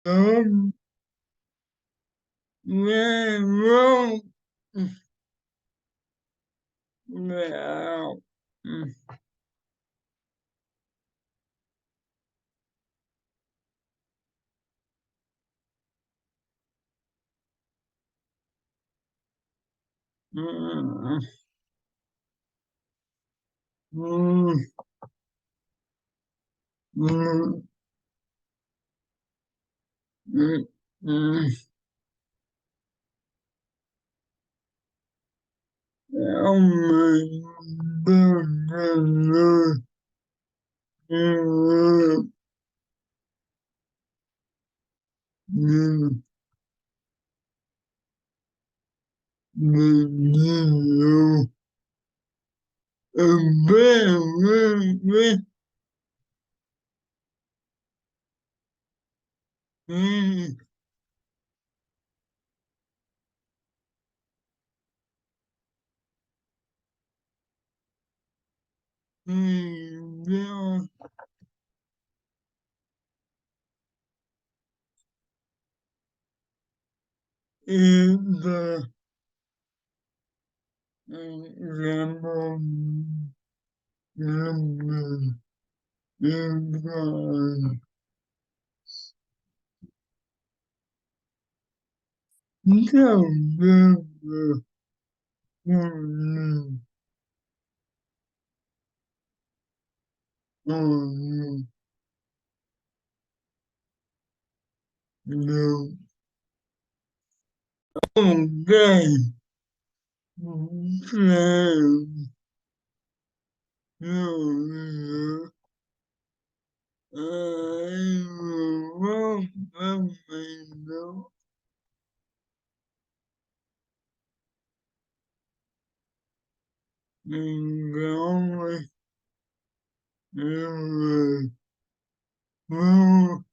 Um, well, well, mm, mm, mm, mm, mm, oh my goodness. Mm, mm, mm, the example is no, no, no, no, no, okay, so, no, I will know, and go, no, no, no, no,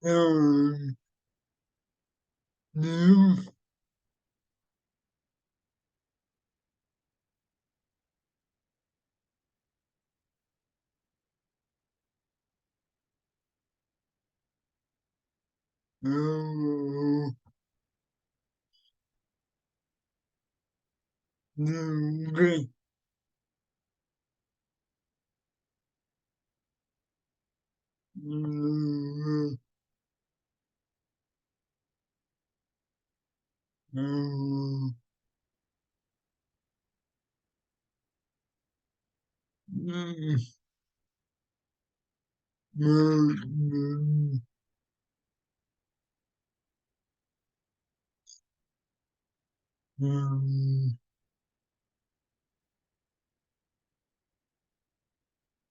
no, no, no, no, no, no,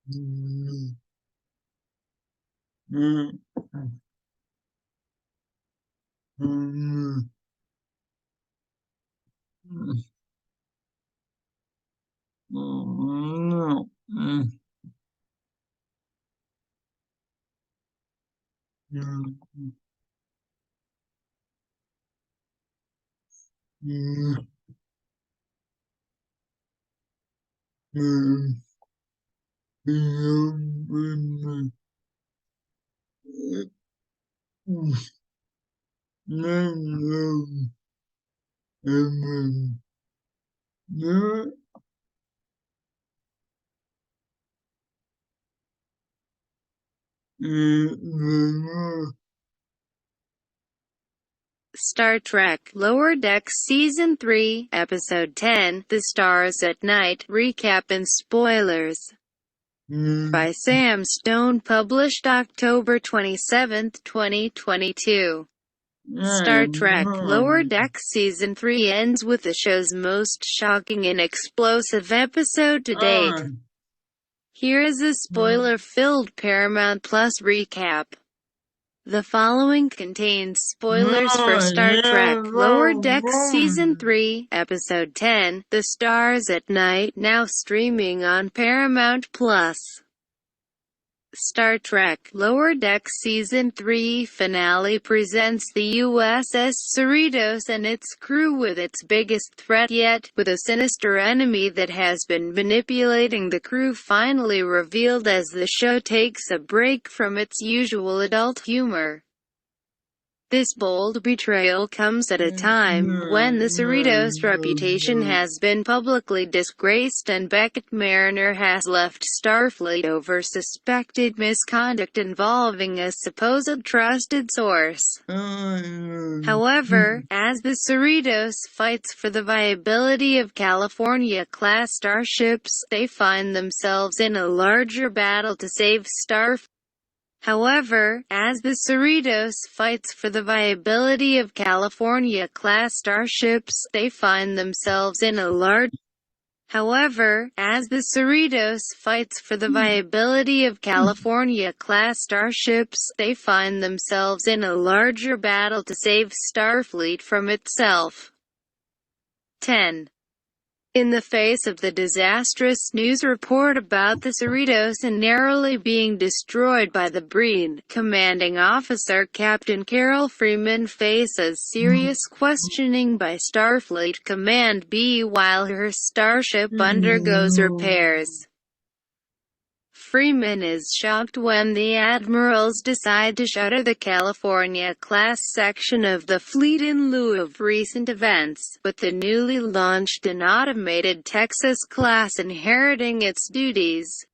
mm, mm, mm, no, mm, mm, mm, mm, no, no, no, no, Star Trek Lower Decks Season 3, Episode 10, The Stars at Night, Recap and Spoilers. By Sam Stone, published October 27, 2022. Star Trek Lower Decks Season 3 ends with the show's most shocking and explosive episode to date. Here is a spoiler-filled Paramount Plus recap. The following contains spoilers for Star Trek Lower Decks Season 3, Episode 10, The Stars at Night, now streaming on Paramount Plus. Star Trek Lower Decks Season 3 finale presents the USS Cerritos and its crew with its biggest threat yet, with a sinister enemy that has been manipulating the crew finally revealed as the show takes a break from its usual adult humor. This bold betrayal comes at a time when the Cerritos' reputation has been publicly disgraced and Beckett Mariner has left Starfleet over suspected misconduct involving a supposed trusted source. However, as the Cerritos fights for the viability of California-class starships, they find themselves in a larger battle to save Starfleet. However, as the Cerritos fights for the viability of California-class starships, they find themselves in a large. However, as the Cerritos fights for the viability of California-class starships, they find themselves in a larger battle to save Starfleet from itself. 10. In the face of the disastrous news report about the Cerritos and narrowly being destroyed by the Breen, commanding officer Captain Carol Freeman faces serious questioning by Starfleet Command B while her starship undergoes repairs. Freeman is shocked when the admirals decide to shutter the California-class section of the fleet in lieu of recent events, with the newly launched and automated Texas-class inheriting its duties.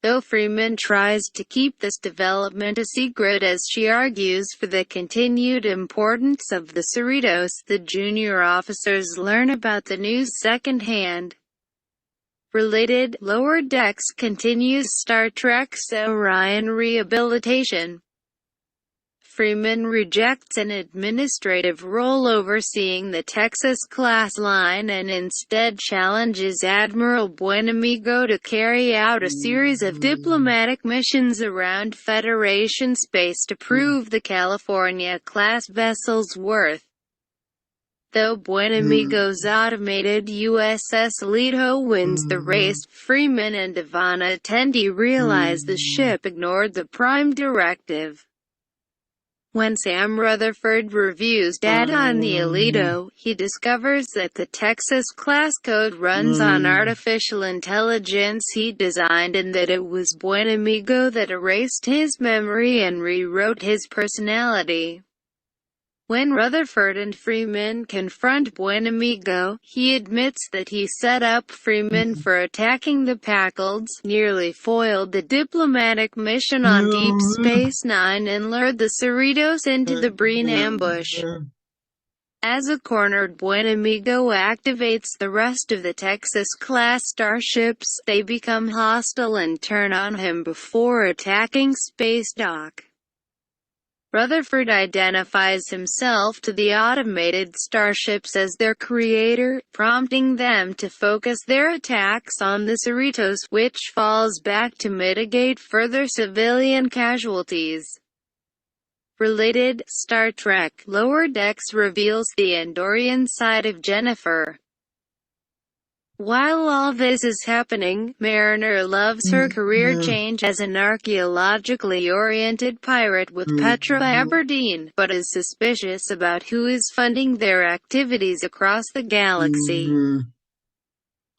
Though Freeman tries to keep this development a secret as she argues for the continued importance of the Cerritos, the junior officers learn about the news secondhand. Related, Lower Decks continues Star Trek's Orion rehabilitation. Freeman rejects an administrative role overseeing the Texas-class line and instead challenges Admiral Buenamigo to carry out a series of diplomatic missions around Federation space to prove the California-class vessel's worth. Though Buenamigo's automated USS Alito wins the race, Freeman and Ivana Tendi realize the ship ignored the Prime Directive. When Sam Rutherford reviews data on the Alito, he discovers that the Texas-class code runs on artificial intelligence he designed and that it was Buenamigo that erased his memory and rewrote his personality. When Rutherford and Freeman confront Buenamigo, he admits that he set up Freeman for attacking the Packalds, nearly foiled the diplomatic mission on Deep Space Nine and lured the Cerritos into the Breen ambush. As a cornered Buenamigo activates the rest of the Texas-class starships, they become hostile and turn on him before attacking Space Dock. Rutherford identifies himself to the automated starships as their creator, prompting them to focus their attacks on the Cerritos, which falls back to mitigate further civilian casualties. Related, Star Trek Lower Decks reveals the Andorian side of Jennifer. While all this is happening, Mariner loves her career change as an archaeologically oriented pirate with Petra Aberdeen, but is suspicious about who is funding their activities across the galaxy.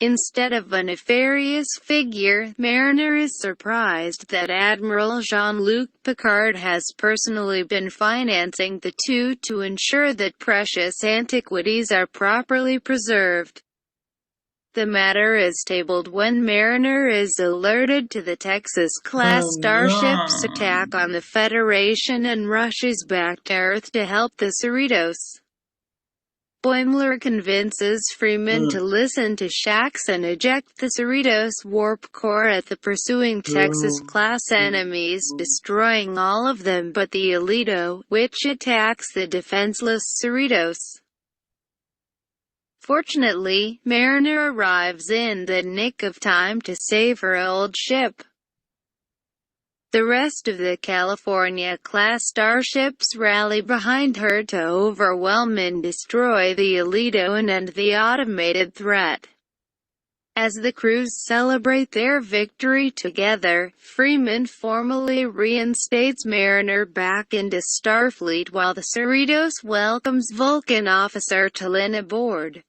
Instead of a nefarious figure, Mariner is surprised that Admiral Jean-Luc Picard has personally been financing the two to ensure that precious antiquities are properly preserved. The matter is tabled when Mariner is alerted to the Texas-class starship's attack on the Federation and rushes back to Earth to help the Cerritos. Boimler convinces Freeman to listen to Shax and eject the Cerritos warp core at the pursuing Texas-class enemies, destroying all of them but the Alito, which attacks the defenseless Cerritos. Fortunately, Mariner arrives in the nick of time to save her old ship. The rest of the California-class starships rally behind her to overwhelm and destroy the Alito and end the automated threat. As the crews celebrate their victory together, Freeman formally reinstates Mariner back into Starfleet while the Cerritos welcomes Vulcan officer T'Lyn aboard.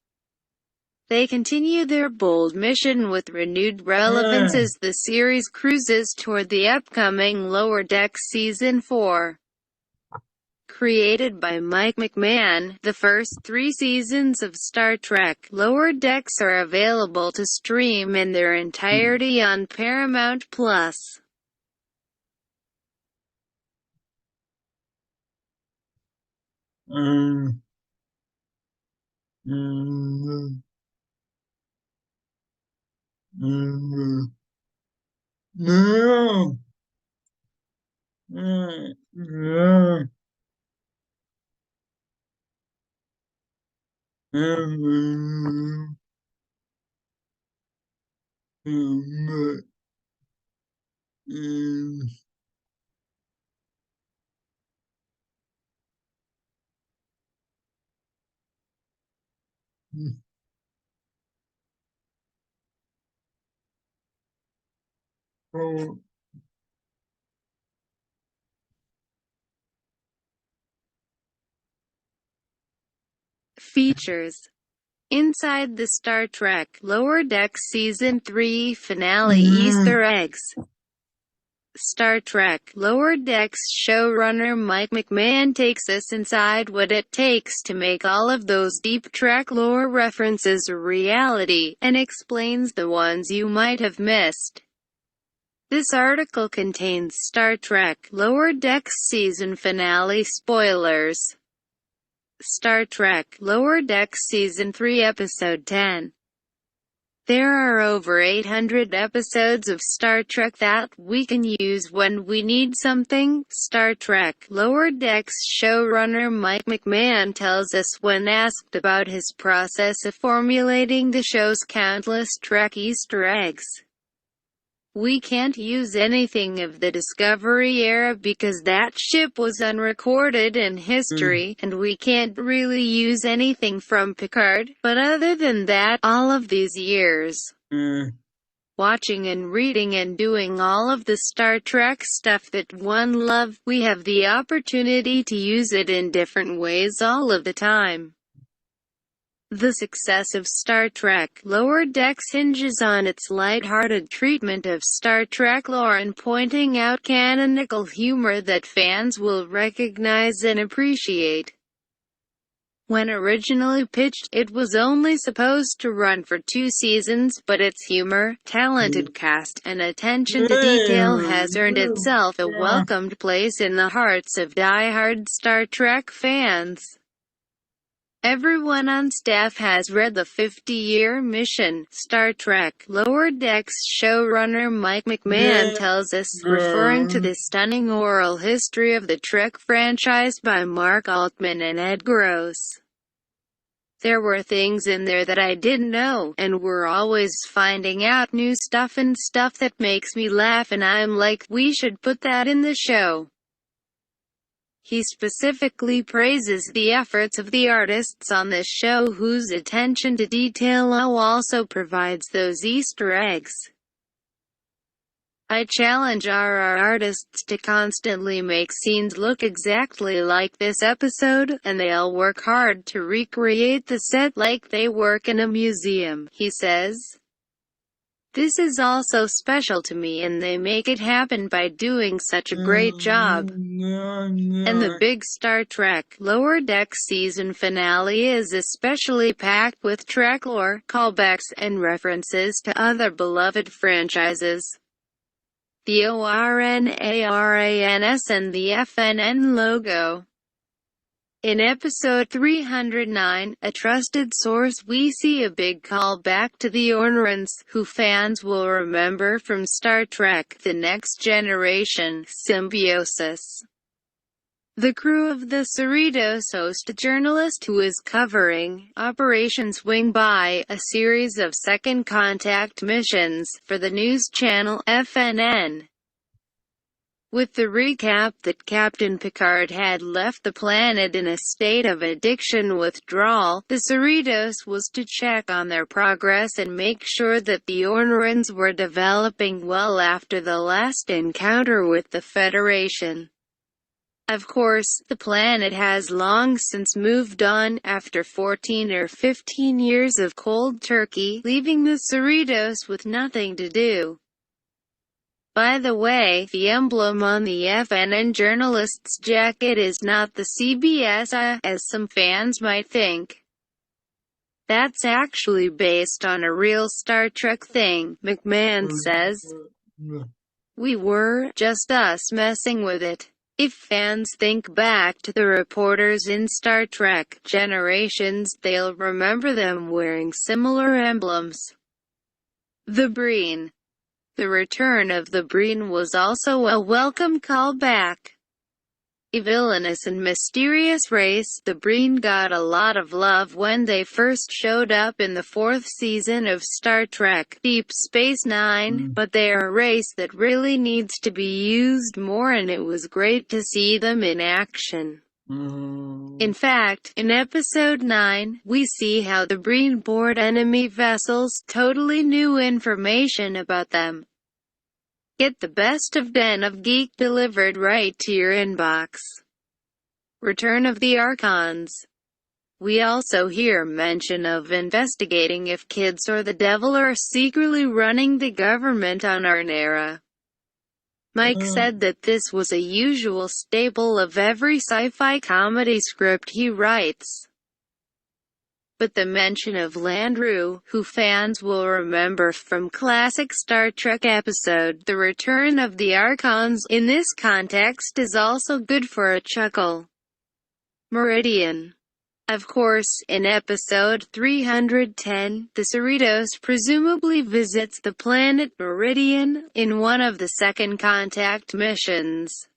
They continue their bold mission with renewed relevance as the series cruises toward the upcoming Lower Decks Season 4. Created by Mike McMahon, the first 3 seasons of Star Trek Lower Decks are available to stream in their entirety on Paramount+. Um, no. No. Features. Inside the Star Trek Lower Decks Season 3 finale Easter eggs. Star Trek Lower Decks showrunner Mike McMahon takes us inside what it takes to make all of those deep Trek lore references a reality, and explains the ones you might have missed. This article contains Star Trek Lower Decks season finale spoilers. Star Trek Lower Decks Season 3 Episode 10. There are over 800 episodes of Star Trek that we can use when we need something, Star Trek Lower Decks showrunner Mike McMahon tells us when asked about his process of formulating the show's countless Trek Easter eggs. We can't use anything of the Discovery era because that ship was unrecorded in history, and we can't really use anything from Picard, but other than that, all of these years, watching and reading and doing all of the Star Trek stuff that one loved, we have the opportunity to use it in different ways all of the time. The success of Star Trek Lower Decks hinges on its light-hearted treatment of Star Trek lore and pointing out canonical humor that fans will recognize and appreciate. When originally pitched, it was only supposed to run for 2 seasons, but its humor, talented cast, and attention to detail has earned itself a welcomed place in the hearts of die-hard Star Trek fans. Everyone on staff has read the 50-year mission, Star Trek Lower Decks showrunner Mike McMahon tells us, referring to the stunning oral history of the Trek franchise by Mark Altman and Ed Gross. There were things in there that I didn't know, and we're always finding out new stuff and stuff that makes me laugh, and I'm like, we should put that in the show. He specifically praises the efforts of the artists on this show whose attention to detail also provides those Easter eggs. I challenge our artists to constantly make scenes look exactly like this episode, and they'll work hard to recreate the set like they work in a museum, he says. This is also special to me and they make it happen by doing such a great job. And the big Star Trek Lower Decks season finale is especially packed with Trek lore, callbacks, and references to other beloved franchises. The ORNARANS and the FNN logo. In episode 309, A Trusted Source, we see a big callback to the Ornarans, who fans will remember from Star Trek The Next Generation, Symbiosis. The crew of the Cerritos host a journalist who is covering Operation Swing By, a series of second contact missions for the news channel FNN. With the recap that Captain Picard had left the planet in a state of addiction withdrawal, the Cerritos was to check on their progress and make sure that the Ornerans were developing well after the last encounter with the Federation. Of course, the planet has long since moved on, after 14 or 15 years of cold turkey, leaving the Cerritos with nothing to do. By the way, the emblem on the FNN journalist's jacket is not the CBS as some fans might think. That's actually based on a real Star Trek thing, McMahon says. We were just us messing with it. If fans think back to the reporters in Star Trek Generations, they'll remember them wearing similar emblems. The Breen. The return of the Breen was also a welcome callback. A villainous and mysterious race, the Breen got a lot of love when they first showed up in the 4th season of Star Trek Deep Space Nine, but they're a race that really needs to be used more, and it was great to see them in action. In fact, in Episode 9, we see how the Breen board enemy vessels, totally new information about them. Get the best of Den of Geek delivered right to your inbox. Return of the Archons. We also hear mention of investigating if kids or the devil are secretly running the government on Arnera. Mike said that this was a usual staple of every sci-fi comedy script he writes. But the mention of Landru, who fans will remember from classic Star Trek episode The Return of the Archons, in this context is also good for a chuckle. Meridian. Of course, in episode 310, the Cerritos presumably visits the planet Meridian, in one of the Second Contact missions.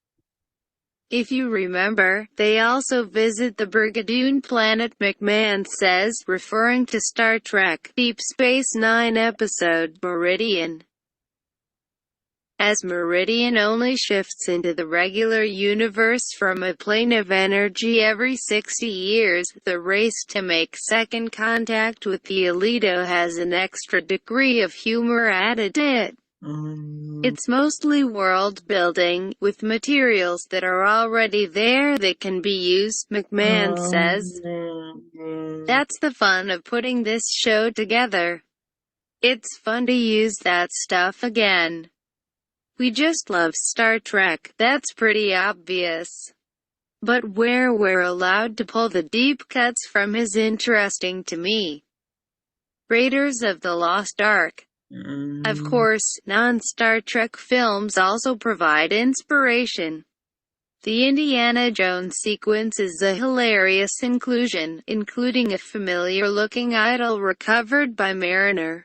If you remember, they also visit the Brigadoon planet, McMahon says, referring to Star Trek Deep Space Nine episode Meridian. As Meridian only shifts into the regular universe from a plane of energy every 60 years, the race to make second contact with the Alito has an extra degree of humor added to it. It's mostly world-building, with materials that are already there that can be used, McMahon says. That's the fun of putting this show together. It's fun to use that stuff again. We just love Star Trek, that's pretty obvious. But where we're allowed to pull the deep cuts from is interesting to me. Raiders of the Lost Ark. Of course, non-Star Trek films also provide inspiration. The Indiana Jones sequence is a hilarious inclusion, including a familiar-looking idol recovered by Mariner.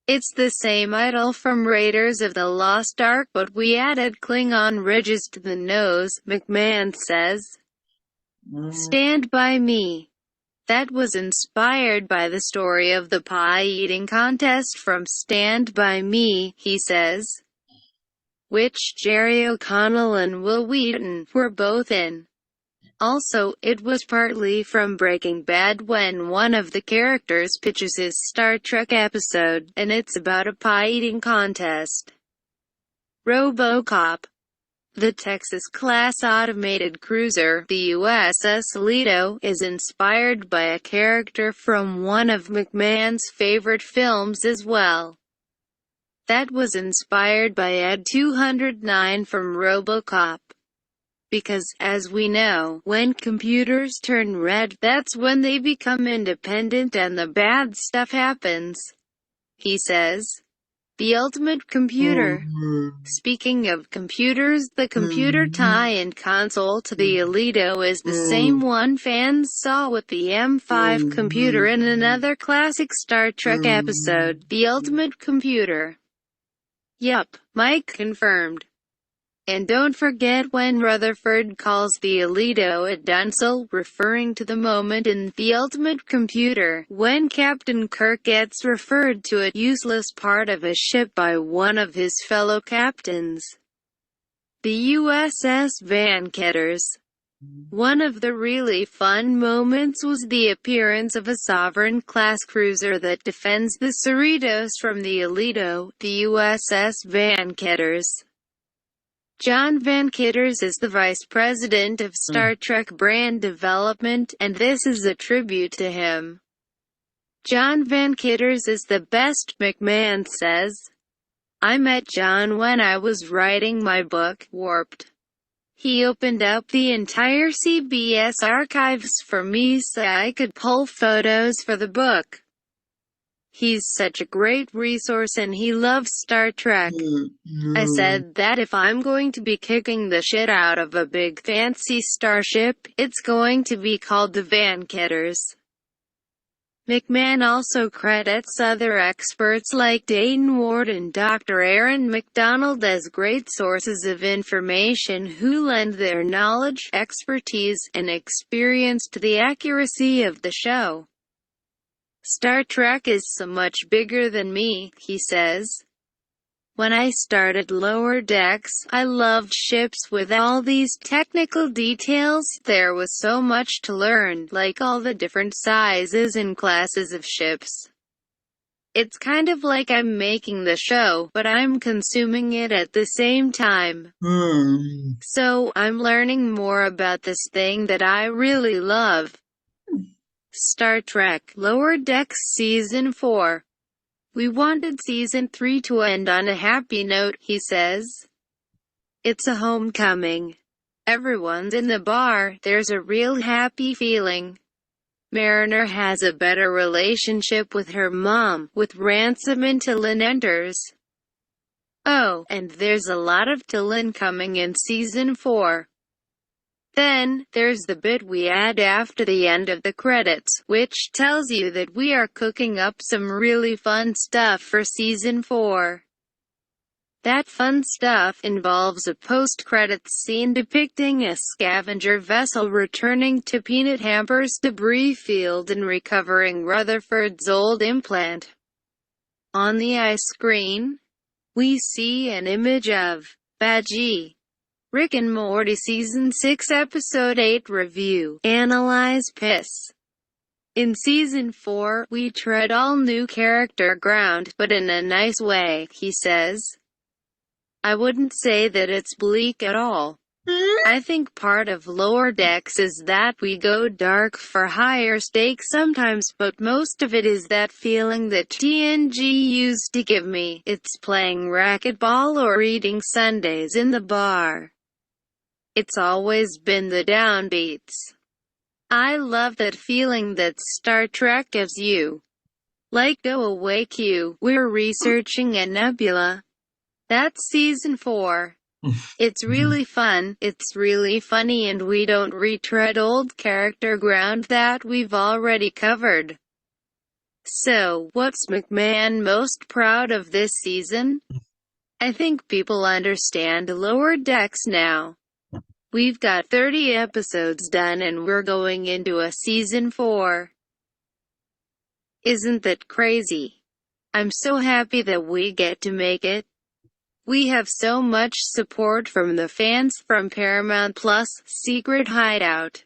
It's the same idol from Raiders of the Lost Ark, but we added Klingon ridges to the nose, McMahon says. Stand By Me. That was inspired by the story of the pie-eating contest from Stand By Me, he says, which Jerry O'Connell and Will Wheaton were both in. Also, it was partly from Breaking Bad when one of the characters pitches his Star Trek episode, and it's about a pie-eating contest. RoboCop. The Texas-class automated cruiser, the USS Alito, is inspired by a character from one of McMahon's favorite films as well. That was inspired by Ed 209 from RoboCop. Because, as we know, when computers turn red, that's when they become independent and the bad stuff happens, he says. The ultimate computer. Speaking of computers, the computer tie-in console to the Alito is the same one fans saw with the M5 computer in another classic Star Trek episode, The Ultimate Computer. Yup, Mike confirmed. And don't forget when Rutherford calls the Alito a dunce, referring to the moment in The Ultimate Computer, when Captain Kirk gets referred to a useless part of a ship by one of his fellow captains. The USS Vanketters. One of the really fun moments was the appearance of a Sovereign-class cruiser that defends the Cerritos from the Alito, the USS Vanketters. John Vanketters is the vice president of Star Trek brand development, and this is a tribute to him. John Vanketters is the best, McMahon says. I met John when I was writing my book, Warped. He opened up the entire CBS archives for me so I could pull photos for the book. He's such a great resource and he loves Star Trek. I said that if I'm going to be kicking the shit out of a big fancy starship, it's going to be called the Vanketters. McMahon also credits other experts like Dayton Ward and Dr. Aaron McDonald as great sources of information who lend their knowledge, expertise, and experience to the accuracy of the show. Star Trek is so much bigger than me, he says. When I started Lower Decks, I loved ships with all these technical details. There was so much to learn, like all the different sizes and classes of ships. It's kind of like I'm making the show, but I'm consuming it at the same time. So, I'm learning more about this thing that I really love. Star Trek Lower Decks Season 4. We wanted Season 3 to end on a happy note, he says. It's a homecoming. Everyone's in the bar, there's a real happy feeling. Mariner has a better relationship with her mom, with Ransom and Tillin enters. Oh, and there's a lot of Tillin coming in Season 4. Then, there's the bit we add after the end of the credits, which tells you that we are cooking up some really fun stuff for Season 4. That fun stuff involves a post-credits scene depicting a scavenger vessel returning to Peanut Hamper's debris field and recovering Rutherford's old implant. On the ice screen, we see an image of Badgie. Rick and Morty Season 6 Episode 8 Review. Analyze Piss. In Season 4, we tread all new character ground, but in a nice way, he says. I wouldn't say that it's bleak at all. I think part of Lower Decks is that we go dark for higher stakes sometimes, but most of it is that feeling that TNG used to give me. It's playing racquetball or eating sundaes in the bar. It's always been the downbeats. I love that feeling that Star Trek gives you. Like Go Away Q, we're researching a nebula. That's Season 4. It's really fun, it's really funny, and we don't retread old character ground that we've already covered. So, what's McMahon most proud of this season? I think people understand Lower Decks now. We've got 30 episodes done and we're going into a Season 4. Isn't that crazy? I'm so happy that we get to make it. We have so much support from the fans, from Paramount Plus, Secret Hideout.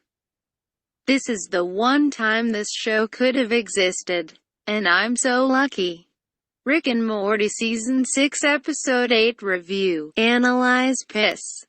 This is the one time this show could have existed. And I'm so lucky. Rick and Morty Season 6 Episode 8 Review. Analyze Piss.